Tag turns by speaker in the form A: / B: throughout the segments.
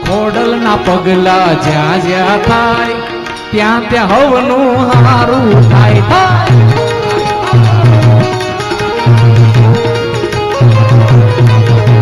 A: ખોડલના પગલા જ્યાં જ્યાં થાય ત્યાં ત્યાં હવનું હારું થાય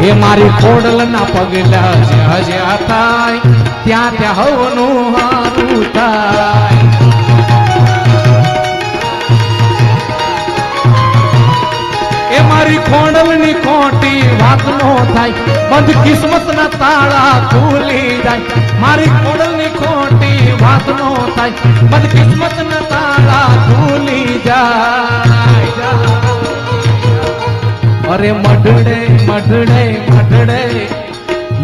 A: એ મારી ખોડલના પગલા જ્યાં જ્યાં થાય ત્યાં ત્યાં હવનું હારું થાય એ મારી ખોડલની ખોટી વાત નો થાય બંધ કિસ્મત ના તાળા ખુલી જાય મારી ખોડલની ખોટી વાત નો થાય બંધ કિસ્મત ના તાળા ખુલી જાય અરે મઢડે મઢડે મઢડે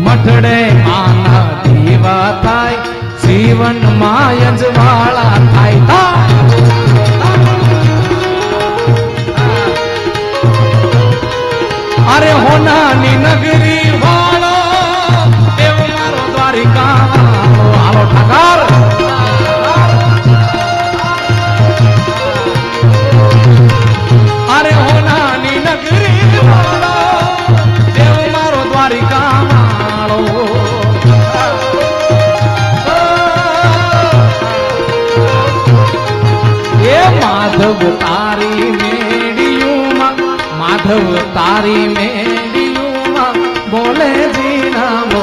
A: મઢડે માના દીવા થાય જીવન માં અજવાળા થાય અરે હોનાની નગરી વાળો એવો મારો દ્વારિકા હાલો ઠાકર અરે હોનાની નગરી વાળો એવો મારો દ્વારિકા વાળો એ માધવ તારી મેડિયુમાં માધવ તારી મેડિયુમાં બોલે જીના બો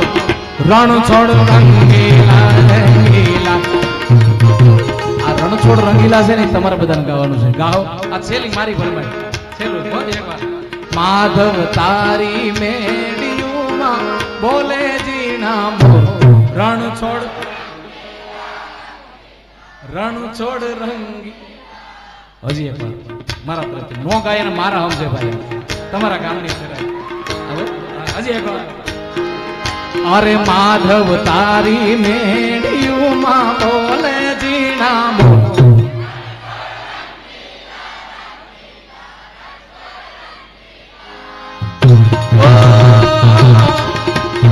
A: રણછોડ રંગીલા રંગીલા આ રણછોડ રંગીલા છે ને તમારે બધાને ગાવાનું છે ગાઓ આ છેલ્લી મારી ફરમાઈ છેલ્લું બોલ એકવાર માધવ તારી મેડિયુમાં બોલે જીના બો રણછોડ રંગી હજી એક વાર મારા તરફથી નો ગાય ને મારા સમજે ભાઈ તમારા ગામની કરાય હવે હજી એક વાર અરે માધવ તારી મેડિયુમાં બોલે જીણા બો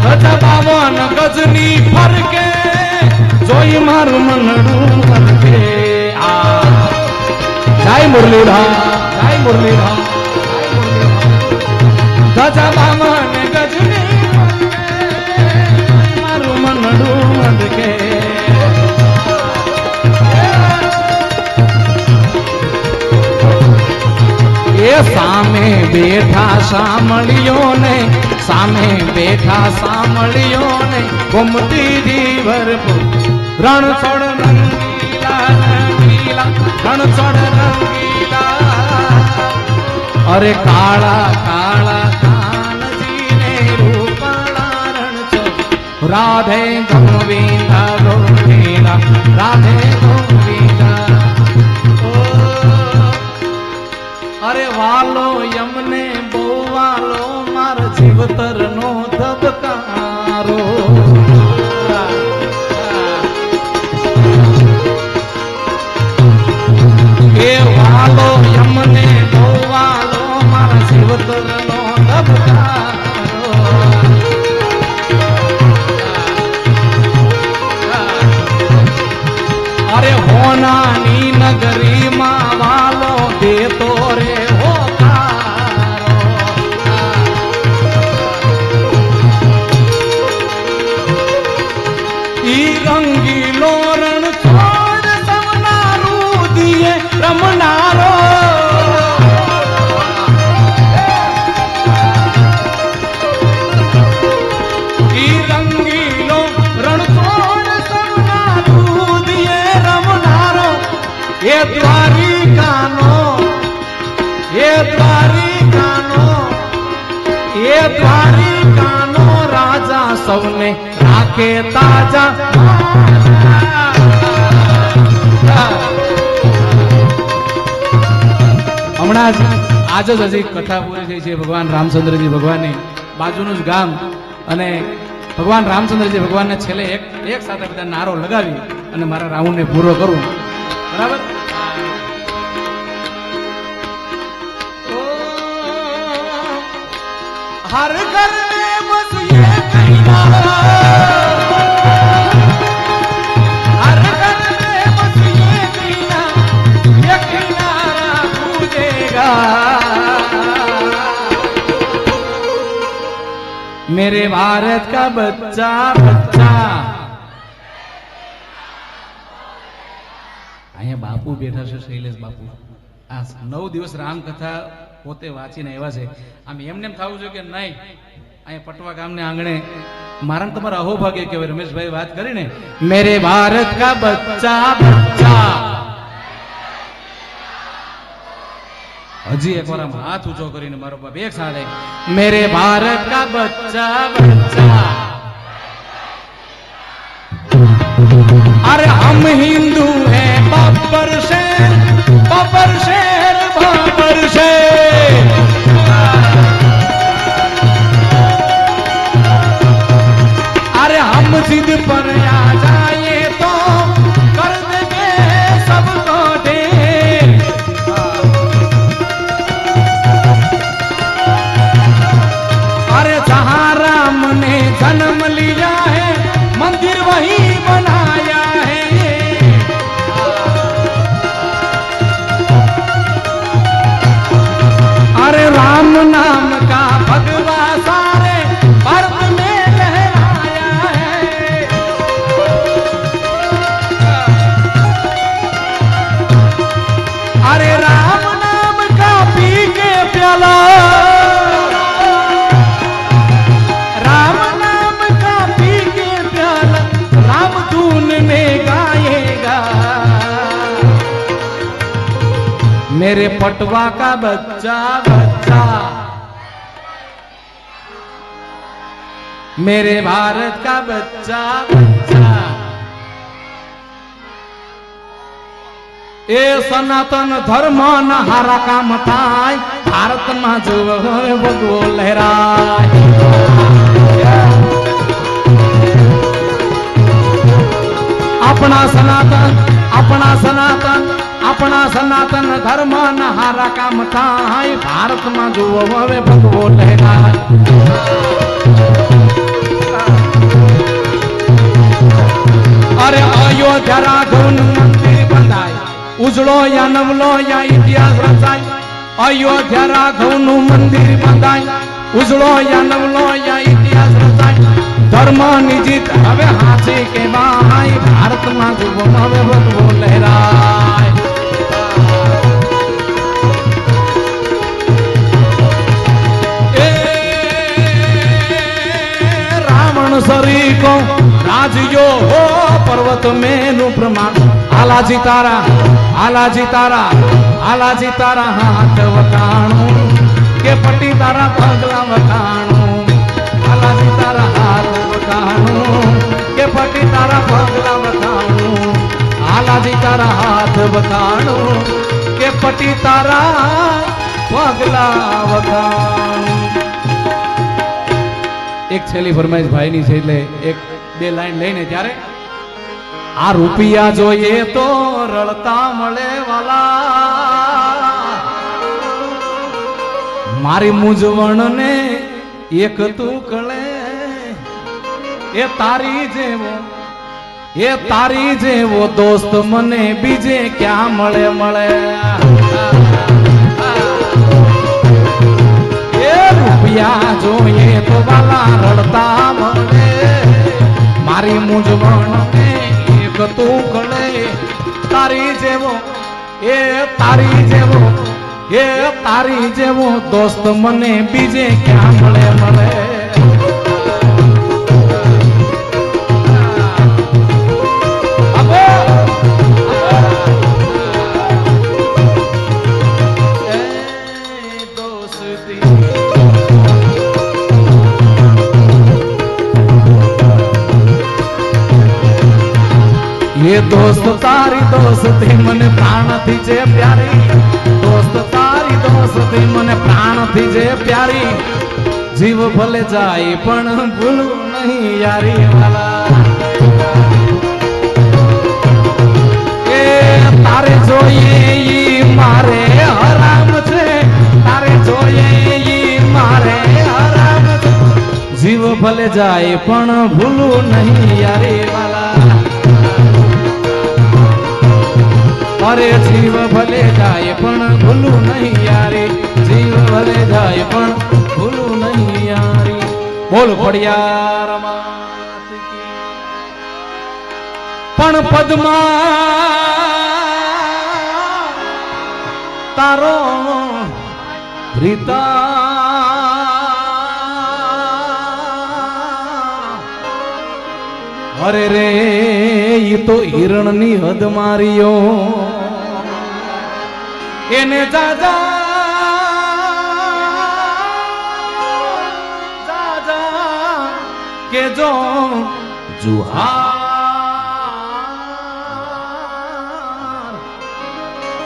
A: ગજબાવન ગજની ફરકે જોઈ મારું મનડું ફરકે જય મુરલીધર જય મુરલીધર ગજબાવન ગજની મારું મનડું ફરકે એ સામે બેઠા સાંભળ્યોને સામે બેઠા સાંભળ્યોને ઘૂમતી જીવર રણછોડ રંગીલા રંગીલા રણછોડ રંગીલા અરે કાળા કાળા કાનજીને રૂપાળા રણછોડ રાધે ગોવિંદા ગોવિંદા રાધે ગોવિંદા અરે વાલો યમને બહુ વાલો માર જીવતર નો ધબકારો એ વાલો યમને બહુ વાલો માર જીવતર નો ધબકારો અરે હોનાની નગરીમાં વાલો દેતો રે હોકારો ઈ રંગીલો રણછોડ સમનારું દિયે રમનારો ઈ રંગીલો રણછોડ સમનારું દિયે રમનારો એ દ્વારિકાનો રાજા સૌને રાખે તાજા હમણાં જ આજ જ હજી કથા પૂરી થઈ છે ભગવાન રામચંદ્રજી ભગવાનની બાજુનું જ ગામ અને ભગવાન રામચંદ્રજી ભગવાનને છેલ્લે એક સાથે બધા નારો લગાવી અને મારા રાઉન્ડને પૂરો કરું બરાબર हर घर में बस ये किनारा हर घर में बस ये किनारा पूजेगा मेरे भारत का बच्चा बच्चा અહીંયા બાપુ બેઠા છે, શૈલેષ બાપુ. આ 9 દિવસ રામકથા પોતે વાંચીને આવ્યા છે. આમ એમને એમ થવું જોઈએ કે નહીં, અહીંયા પટવા ગામને આંગણે મારા તમારા અહોભાગ્ય કહેવાય. રમેશભાઈ વાત કરીને મેરે ભારત કા બચ્ચા બચ્ચા. હજી એક વાર હાથ ઊંચો કરીને મારો બાપ એક સાથે મેરે ભારત કા બચ્ચા બચ્ચા. अरे हम हिंदू हैं बाबर शेर बाबर शेर बाबर शेर. अरे हम जिद पर आ जाए तो कर देंगे सबको ढेर. अरे जहाँ राम ने जन्म लिया है मंदिर वही बनाया है. अरे राम नाम का भगवा सारे भारत में लहराया है. अरे राम नाम का पी के प्याला, राम नाम का पी के प्याला राम धून में गाएगा. मेरे पटवा का बच्चा बच्चा, मेरे भारत का बच्चा बच्चा. ए सनातन धर्म न हारा काम थाय भारत में जो भगવો लहराय. अपना सनातन अपना सनातन अपना सनातन धर्म न हारा काम थाय भारत में जो भगવો लहराय. अरे अयोध्या राघव मंदिर बंधाय उजड़ो या नवलो या इतिहास रचाय. अयोध्या राघव मंदिर बंधाय उजड़ो या नवलो या इतिहास रचाय. धर्म निजित हवे हाथी के बाय भारत में जो भगવો लहराय. रावण सरी को राजियो हो पर्वत में नु प्रमाण. आलाजी तारा आलाजी तारा आलाजी तारा हाथ वकाणु के पटी तारा पगला वकाणु. आलाजी तारा हाथ वकाणु के पटी तारा पगला वकाणु. आलाजी तारा हाथ वकाणु के पटी तारा पगला वकाणु. एक छेली फरमाइश भाई ની છે એટલે એક બે લાઈન લઈને ત્યારે આ રૂપિયા જોઈએ તો રળતા મળે વાલા. મારી મૂંઝવણ ને એક તું કળે એ તારી જેવો દોસ્ત મને બીજે ક્યાં મળે મળે. રૂપિયા જોઈએ તો વાલા રડતા મળે. મારી મૂંઝવણ ને એક તું કળે તારી જેવો એ તારી જેવો દોસ્ત મને બીજે ક્યાં મળે મળે. ये दोस्त तारी दोस्ती मन प्राण थी जे प्यारी. दोस्त तारी दोस्ती मन प्राण थी जे प्यारी. जीव भले जाए पण भूलू नहीं यारी वाला. ए तारे जोये ई मारे हराम छे. तारे जोये ई मारे हराम छे. जीव भले जाए पण भूलू नहीं यारी वाला. अरे जीव भले जाए पण भूलू नहीं यारी. जीव भले जाए पण भूलू नहीं यारी. બોલ ખોડિયાર માત કી. પણ પદ્મા તારો રીતા અરે રે ઈ તો હિરણની હદ માર્યો એને જાજા જાજા કે જો જુહાર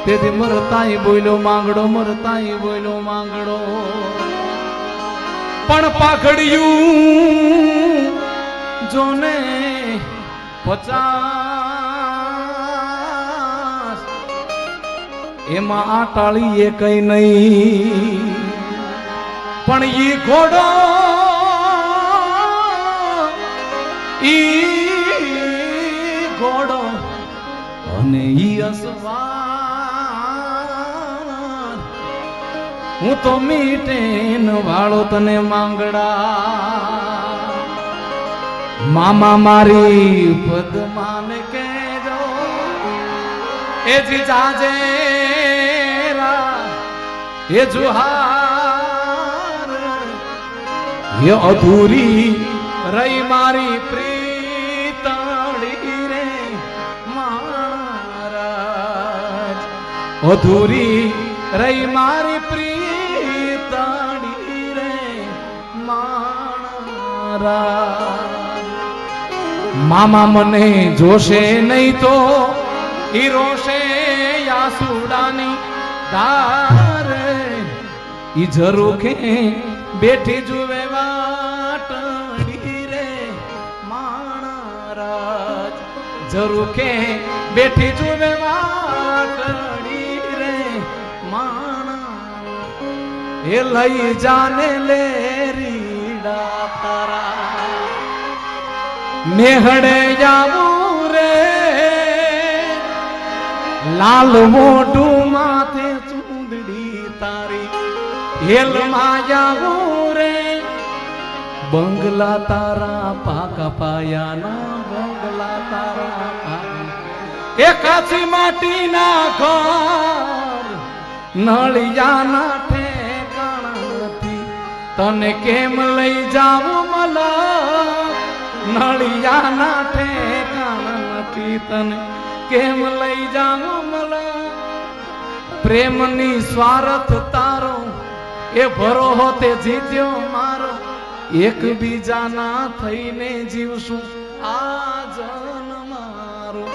A: તેથી મરતાય બોલ્યો માંગડો મરતાય બોલ્યો માંગડો પણ પાખડ્યું જોને 50 એમાં આટાળી એ કઈ નહીં પણ ઈ ઘોડો અને ઈ અસવાર હું તો મીટેન વાળો તને માંગડા મામા મારી પદ્માને કેજો એ જી જાજે એ જુહાર એ અધૂરી રહી મારી પ્રીતડી રે મહારાજ અધૂરી રહી મારી પ્રીતડી રે મહારાજ મામા મને જોશે નહીં તો ઈ રોશે યાસુડાની ધાર ઈ ઝરૂખે બેઠી જુએ વાટડી રે મહારાજ ઝરૂખે બેઠી જુએ વાટડી રે મહારાજ એ લઈ જાને લે રીડા તારા મેહડે જાવું રે લાલ મોઢું માથે ચૂંદડી તારી હેલ માં જાવું રે બંગલા તારા પાકા પાયાના બંગલા તારા એ કાચી માટીના ઘર નળિયાના ઠેકાણા નથી તને કેમ લઈ જાવું મલા નળિયાના ઠેકાણા નથી તને કેમ લઈ જાઉં મલા પ્રેમની સ્વાર્થ તારો એ ભરો તે જીત્યો મારો એકબીજાના થઈને જીવશું આ જન્મારો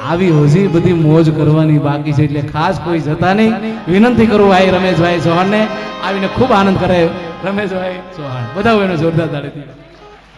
A: આવી હજી બધી મોજ કરવાની બાકી છે એટલે ખાસ કોઈ જતા નહીં વિનંતી કરું ભાઈ રમેશભાઈ ચૌહાણને આવીને ખૂબ આનંદ કરે રમેશભાઈ ચૌહાણ બધા એનો જોરદાર તાળીથી